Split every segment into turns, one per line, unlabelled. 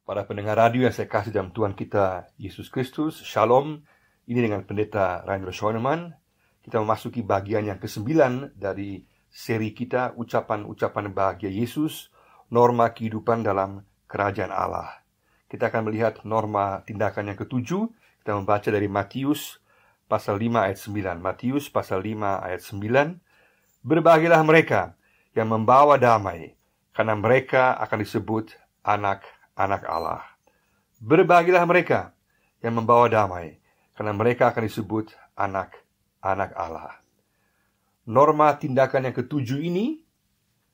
Para pendengar radio yang saya kasih dalam Tuhan kita Yesus Kristus, Shalom. Ini dengan Pendeta Rainer Schoenemann. Kita memasuki bagian yang ke-9 dari seri kita, Ucapan-Ucapan Bahagia Yesus, Norma Kehidupan dalam Kerajaan Allah. Kita akan melihat norma tindakan yang ke-7. Kita membaca dari Matius pasal 5 ayat 9. Matius pasal 5 ayat 9. Berbahagialah mereka yang membawa damai, karena mereka akan disebut anak-anak Allah. Berbahagialah mereka yang membawa damai, karena mereka akan disebut anak-anak Allah. Norma tindakan yang ke-7 ini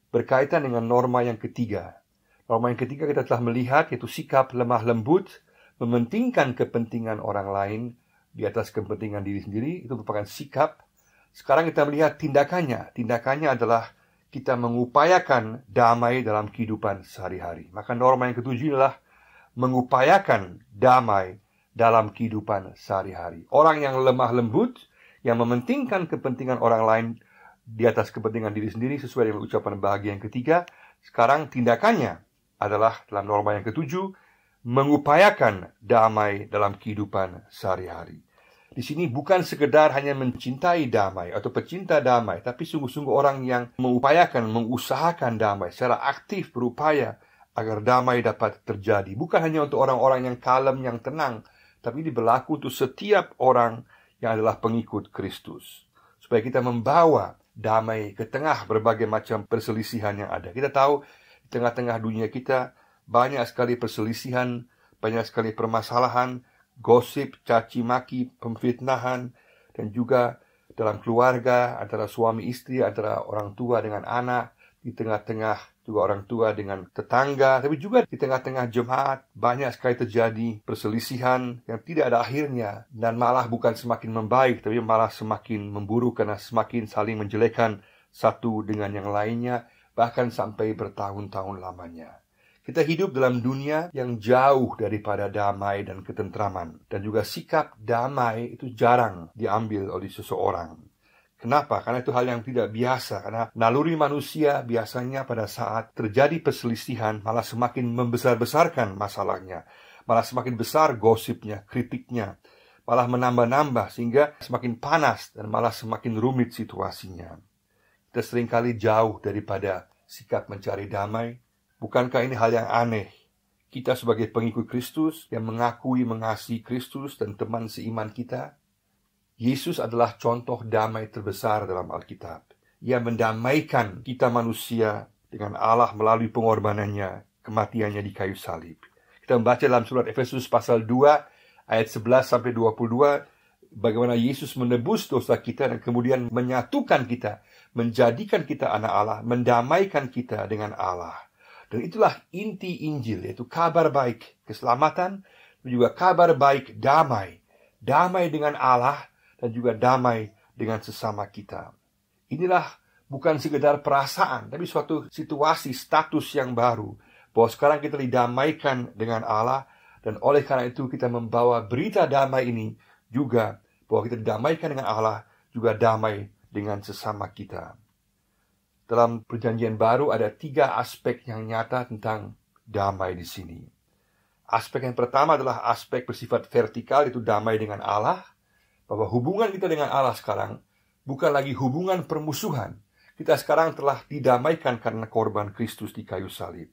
berkaitan dengan norma yang ketiga. Norma yang ketiga kita telah melihat, yaitu sikap lemah lembut, mementingkan kepentingan orang lain di atas kepentingan diri sendiri. Itu merupakan sikap. Sekarang kita melihat tindakannya. Tindakannya adalah kita mengupayakan damai dalam kehidupan sehari-hari. Maka norma yang ketujuh adalah mengupayakan damai dalam kehidupan sehari-hari. Orang yang lemah lembut, yang mementingkan kepentingan orang lain di atas kepentingan diri sendiri sesuai dengan ucapan bahagia yang ketiga, sekarang tindakannya adalah dalam norma yang ketujuh, mengupayakan damai dalam kehidupan sehari-hari. Di sini bukan sekedar hanya mencintai damai atau pecinta damai, tapi sungguh-sungguh orang yang mengupayakan, mengusahakan damai, secara aktif berupaya agar damai dapat terjadi. Bukan hanya untuk orang-orang yang kalem, yang tenang, tapi ini berlaku untuk setiap orang yang adalah pengikut Kristus. Supaya kita membawa damai ke tengah berbagai macam perselisihan yang ada. Kita tahu di tengah-tengah dunia kita banyak sekali perselisihan, banyak sekali permasalahan, gosip, caci maki, pemfitnahan, dan juga dalam keluarga, antara suami istri, antara orang tua dengan anak, di tengah-tengah juga orang tua dengan tetangga, tapi juga di tengah-tengah jemaat banyak sekali terjadi perselisihan yang tidak ada akhirnya, dan malah bukan semakin membaik, tapi malah semakin memburuk karena semakin saling menjelekkan satu dengan yang lainnya, bahkan sampai bertahun-tahun lamanya. Kita hidup dalam dunia yang jauh daripada damai dan ketentraman. Dan juga sikap damai itu jarang diambil oleh seseorang. Kenapa? Karena itu hal yang tidak biasa. Karena naluri manusia biasanya pada saat terjadi perselisihan malah semakin membesar-besarkan masalahnya. Malah semakin besar gosipnya, kritiknya. Malah menambah-nambah sehingga semakin panas dan malah semakin rumit situasinya. Kita seringkali jauh daripada sikap mencari damai. Bukankah ini hal yang aneh? Kita sebagai pengikut Kristus yang mengakui mengasihi Kristus dan teman seiman kita, Yesus adalah contoh damai terbesar dalam Alkitab. Ia mendamaikan kita manusia dengan Allah melalui pengorbanannya, kematiannya di kayu salib. Kita membaca dalam surat Efesus pasal 2 ayat 11 sampai 22 bagaimana Yesus menebus dosa kita dan kemudian menyatukan kita, menjadikan kita anak Allah, mendamaikan kita dengan Allah. Dan itulah inti Injil, yaitu kabar baik keselamatan, dan juga kabar baik damai. Damai dengan Allah, dan juga damai dengan sesama kita. Inilah bukan sekedar perasaan, tapi suatu situasi, status yang baru. Bahwa sekarang kita didamaikan dengan Allah, dan oleh karena itu kita membawa berita damai ini juga, bahwa kita didamaikan dengan Allah, juga damai dengan sesama kita. Dalam perjanjian baru ada 3 aspek yang nyata tentang damai di sini. Aspek yang pertama adalah aspek bersifat vertikal, itu damai dengan Allah. Bahwa hubungan kita dengan Allah sekarang bukan lagi hubungan permusuhan. Kita sekarang telah didamaikan karena korban Kristus di kayu salib.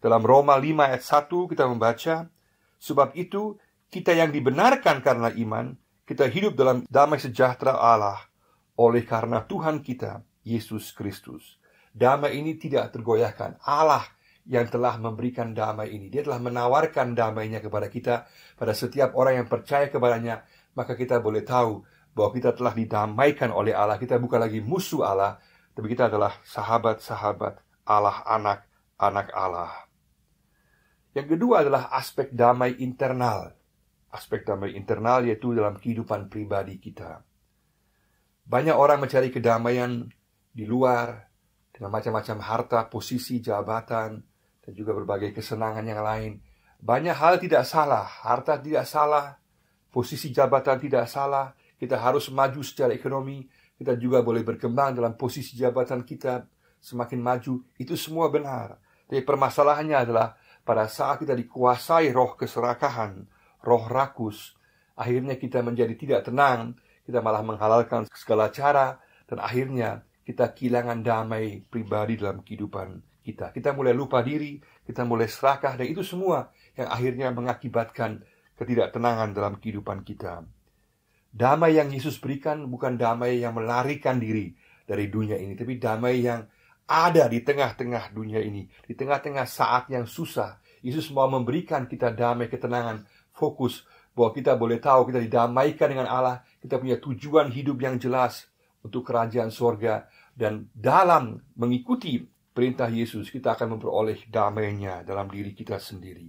Dalam Roma 5 ayat 1 kita membaca, sebab itu kita yang dibenarkan karena iman, kita hidup dalam damai sejahtera Allah oleh karena Tuhan kita Yesus Kristus. Damai ini tidak tergoyahkan. Allah yang telah memberikan damai ini. Dia telah menawarkan damainya kepada kita, pada setiap orang yang percaya kepadanya. Maka kita boleh tahu bahwa kita telah didamaikan oleh Allah. Kita bukan lagi musuh Allah, tapi kita adalah sahabat-sahabat Allah, anak-anak Allah. Yang kedua adalah aspek damai internal. Aspek damai internal yaitu dalam kehidupan pribadi kita. Banyak orang mencari kedamaian di luar, dengan macam-macam harta, posisi, jabatan, dan juga berbagai kesenangan yang lain. Banyak hal tidak salah, harta tidak salah, posisi jabatan tidak salah, kita harus maju secara ekonomi, kita juga boleh berkembang dalam posisi jabatan kita, semakin maju, itu semua benar. Tapi permasalahannya adalah pada saat kita dikuasai roh keserakahan, roh rakus, akhirnya kita menjadi tidak tenang, kita malah menghalalkan segala cara, dan akhirnya kita kehilangan damai pribadi dalam kehidupan kita. Kita mulai lupa diri, kita mulai serakah, dan itu semua yang akhirnya mengakibatkan ketidaktenangan dalam kehidupan kita. Damai yang Yesus berikan bukan damai yang melarikan diri dari dunia ini, tapi damai yang ada di tengah-tengah dunia ini, di tengah-tengah saat yang susah. Yesus mau memberikan kita damai, ketenangan, fokus bahwa kita boleh tahu kita didamaikan dengan Allah, kita punya tujuan hidup yang jelas untuk kerajaan sorga, dan dalam mengikuti perintah Yesus kita akan memperoleh damai-Nya dalam diri kita sendiri.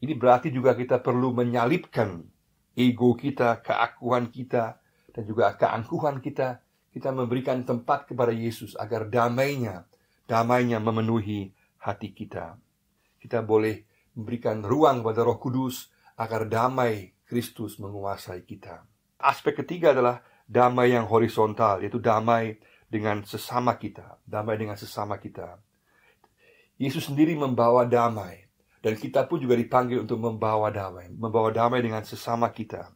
Ini berarti juga kita perlu menyalipkan ego kita, keakuan kita, dan juga keangkuhan kita. Kita memberikan tempat kepada Yesus agar damai-Nya memenuhi hati kita. Kita boleh memberikan ruang kepada Roh Kudus agar damai Kristus menguasai kita. Aspek ketiga adalah damai yang horizontal, yaitu damai dengan sesama kita. Damai dengan sesama kita. Yesus sendiri membawa damai, dan kita pun juga dipanggil untuk membawa damai dengan sesama kita.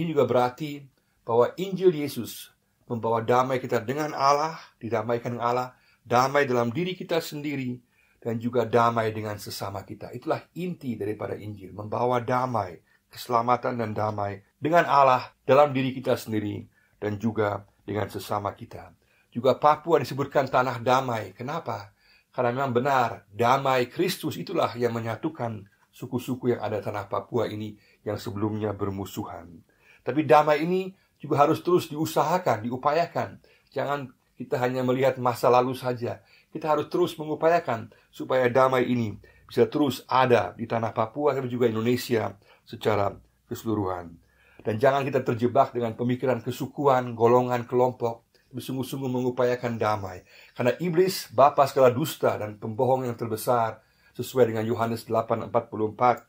Ini juga berarti bahwa Injil Yesus membawa damai kita dengan Allah, didamaikan dengan Allah, damai dalam diri kita sendiri, dan juga damai dengan sesama kita. Itulah inti daripada Injil, membawa damai, keselamatan dan damai dengan Allah dalam diri kita sendiri, dan juga dengan sesama kita. Juga Papua disebutkan tanah damai. Kenapa? Karena memang benar, damai Kristus itulah yang menyatukan suku-suku yang ada tanah Papua ini yang sebelumnya bermusuhan. Tapi damai ini juga harus terus diusahakan, diupayakan. Jangan kita hanya melihat masa lalu saja. Kita harus terus mengupayakan supaya damai ini bisa terus ada di tanah Papua, tapi juga Indonesia secara keseluruhan. Dan jangan kita terjebak dengan pemikiran kesukuan, golongan, kelompok. Sungguh-sungguh mengupayakan damai. Karena iblis, bapa segala dusta dan pembohong yang terbesar, sesuai dengan Yohanes 8:44,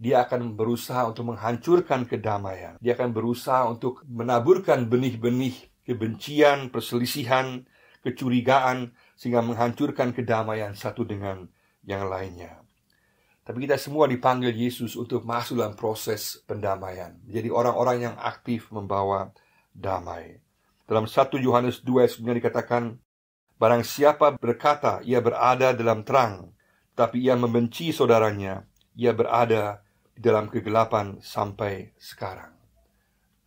dia akan berusaha untuk menghancurkan kedamaian. Dia akan berusaha untuk menaburkan benih-benih kebencian, perselisihan, kecurigaan, sehingga menghancurkan kedamaian satu dengan yang lainnya. Tapi kita semua dipanggil Yesus untuk masuk dalam proses pendamaian. Jadi orang-orang yang aktif membawa damai. Dalam 1 Yohanes 2:9 dikatakan, barang siapa berkata ia berada dalam terang, tapi ia membenci saudaranya, ia berada di dalam kegelapan sampai sekarang.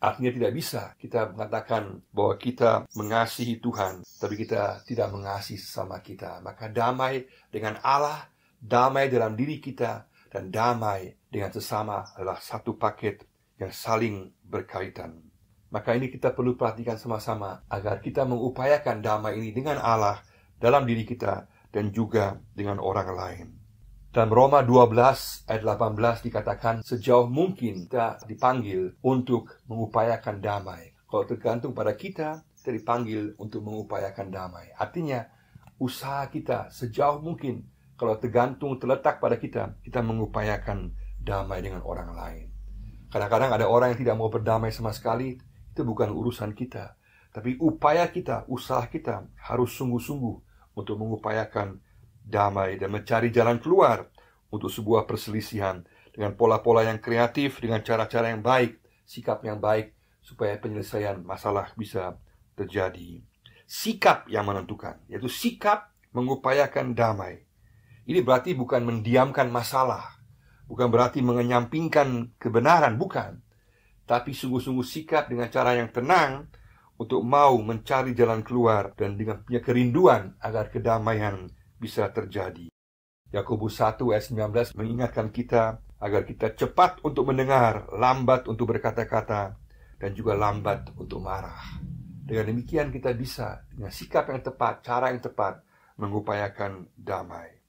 Artinya tidak bisa kita mengatakan bahwa kita mengasihi Tuhan, tapi kita tidak mengasihi sesama kita. Maka damai dengan Allah, damai dalam diri kita, dan damai dengan sesama adalah satu paket yang saling berkaitan. Maka ini kita perlu perhatikan sama-sama agar kita mengupayakan damai ini dengan Allah dalam diri kita dan juga dengan orang lain. Dalam Roma 12 ayat 18 dikatakan sejauh mungkin kita dipanggil untuk mengupayakan damai. Kalau tergantung pada kita dipanggil untuk mengupayakan damai. Artinya usaha kita sejauh mungkin, kalau tergantung terletak pada kita mengupayakan damai dengan orang lain. Kadang-kadang ada orang yang tidak mau berdamai sama sekali. Itu bukan urusan kita. Tapi upaya kita, usaha kita harus sungguh-sungguh untuk mengupayakan damai dan mencari jalan keluar untuk sebuah perselisihan dengan pola-pola yang kreatif, dengan cara-cara yang baik, sikap yang baik, supaya penyelesaian masalah bisa terjadi. Sikap yang menentukan, yaitu sikap mengupayakan damai. Ini berarti bukan mendiamkan masalah, bukan berarti mengenyampingkan kebenaran, bukan. Tapi sungguh-sungguh sikap dengan cara yang tenang untuk mau mencari jalan keluar dan dengan punya kerinduan agar kedamaian bisa terjadi. Yakobus 1 ayat 19 mengingatkan kita agar kita cepat untuk mendengar, lambat untuk berkata-kata, dan juga lambat untuk marah. Dengan demikian kita bisa dengan sikap yang tepat, cara yang tepat mengupayakan damai.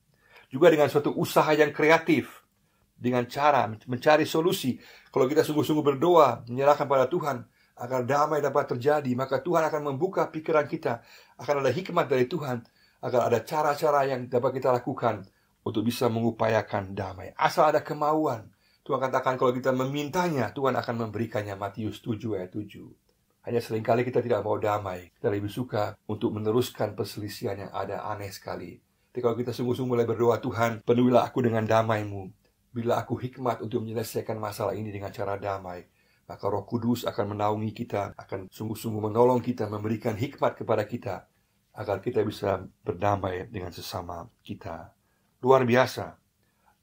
Juga dengan suatu usaha yang kreatif, dengan cara mencari solusi. Kalau kita sungguh-sungguh berdoa, menyerahkan pada Tuhan agar damai dapat terjadi, maka Tuhan akan membuka pikiran kita. Akan ada hikmat dari Tuhan, agar ada cara-cara yang dapat kita lakukan untuk bisa mengupayakan damai. Asal ada kemauan. Tuhan katakan kalau kita memintanya, Tuhan akan memberikannya. Matius 7 ayat 7. Hanya seringkali kita tidak mau damai. Kita lebih suka untuk meneruskan perselisihan yang ada, aneh sekali. Tapi kalau kita sungguh-sungguh mulai berdoa, Tuhan, penuhilah aku dengan damai-Mu. Bila aku hikmat untuk menyelesaikan masalah ini dengan cara damai, maka Roh Kudus akan menaungi kita, akan sungguh-sungguh menolong kita, memberikan hikmat kepada kita, agar kita bisa berdamai dengan sesama kita. Luar biasa.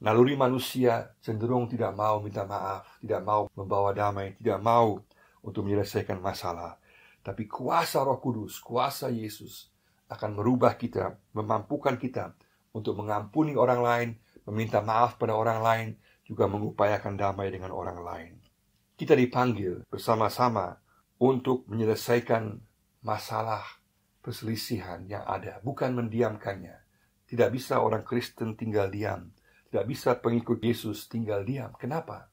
Naluri manusia cenderung tidak mau minta maaf, tidak mau membawa damai, tidak mau untuk menyelesaikan masalah. Tapi kuasa Roh Kudus, kuasa Yesus akan merubah kita, memampukan kita untuk mengampuni orang lain, meminta maaf pada orang lain, juga mengupayakan damai dengan orang lain. Kita dipanggil bersama-sama untuk menyelesaikan masalah perselisihan yang ada, bukan mendiamkannya. Tidak bisa orang Kristen tinggal diam. Tidak bisa pengikut Yesus tinggal diam. Kenapa?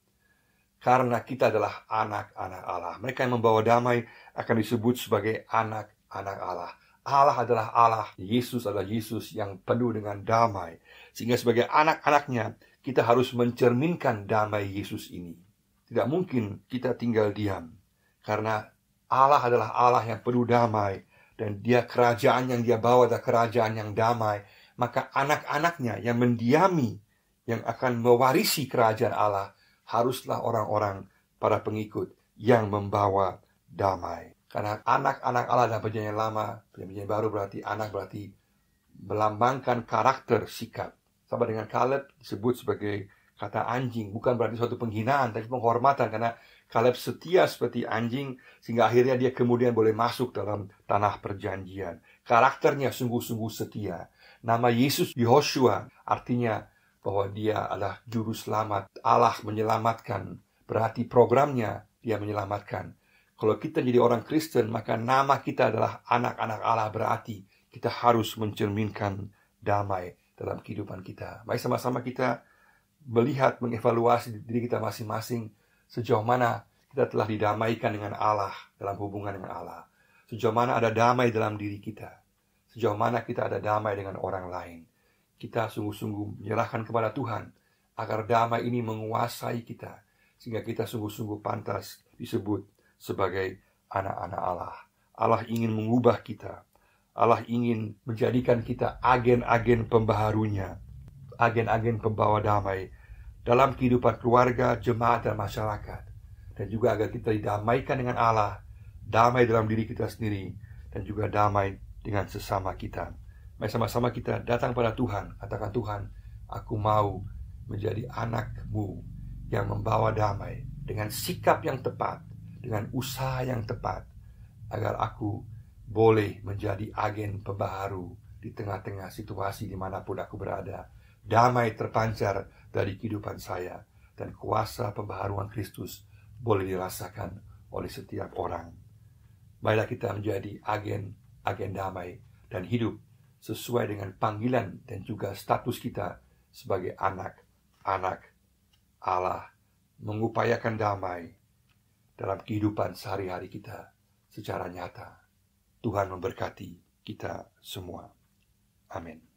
Karena kita adalah anak-anak Allah. Mereka yang membawa damai akan disebut sebagai anak-anak Allah. Allah adalah Allah. Yesus adalah Yesus yang penuh dengan damai. Sehingga sebagai anak-anaknya, kita harus mencerminkan damai Yesus ini. Tidak mungkin kita tinggal diam. Karena Allah adalah Allah yang penuh damai. Dan dia kerajaan yang dia bawa adalah kerajaan yang damai. Maka anak-anaknya yang mendiami, yang akan mewarisi kerajaan Allah, haruslah orang-orang, para pengikut yang membawa damai. Karena anak-anak Allah dalam perjanjian lama, perjanjian baru berarti anak berarti melambangkan karakter, sikap. Sama dengan Kaleb disebut sebagai kata anjing, bukan berarti suatu penghinaan, tapi penghormatan. Karena Kaleb setia seperti anjing, sehingga akhirnya dia kemudian boleh masuk dalam tanah perjanjian. Karakternya sungguh-sungguh setia. Nama Yesus Yehoshua artinya bahwa dia adalah juru selamat. Allah menyelamatkan, berarti programnya dia menyelamatkan. Kalau kita jadi orang Kristen, maka nama kita adalah anak-anak Allah, berarti kita harus mencerminkan damai dalam kehidupan kita. Mari sama-sama kita melihat, mengevaluasi diri kita masing-masing, sejauh mana kita telah didamaikan dengan Allah, dalam hubungan dengan Allah. Sejauh mana ada damai dalam diri kita. Sejauh mana kita ada damai dengan orang lain. Kita sungguh-sungguh menyerahkan kepada Tuhan, agar damai ini menguasai kita, sehingga kita sungguh-sungguh pantas disebut sebagai anak-anak Allah. Allah ingin mengubah kita. Allah ingin menjadikan kita agen-agen pembaharunya, agen-agen pembawa damai dalam kehidupan keluarga, jemaat, dan masyarakat. Dan juga agar kita didamaikan dengan Allah, damai dalam diri kita sendiri, dan juga damai dengan sesama kita. Mari sama-sama kita datang pada Tuhan. Katakan, Tuhan, aku mau menjadi anak-Mu yang membawa damai dengan sikap yang tepat, dengan usaha yang tepat, agar aku boleh menjadi agen pembaharu di tengah-tengah situasi dimanapun aku berada. Damai terpancar dari kehidupan saya, dan kuasa pembaharuan Kristus boleh dirasakan oleh setiap orang. Marilah kita menjadi agen damai dan hidup sesuai dengan panggilan dan juga status kita sebagai anak-anak Allah, mengupayakan damai dalam kehidupan sehari-hari kita secara nyata. Tuhan memberkati kita semua. Amin.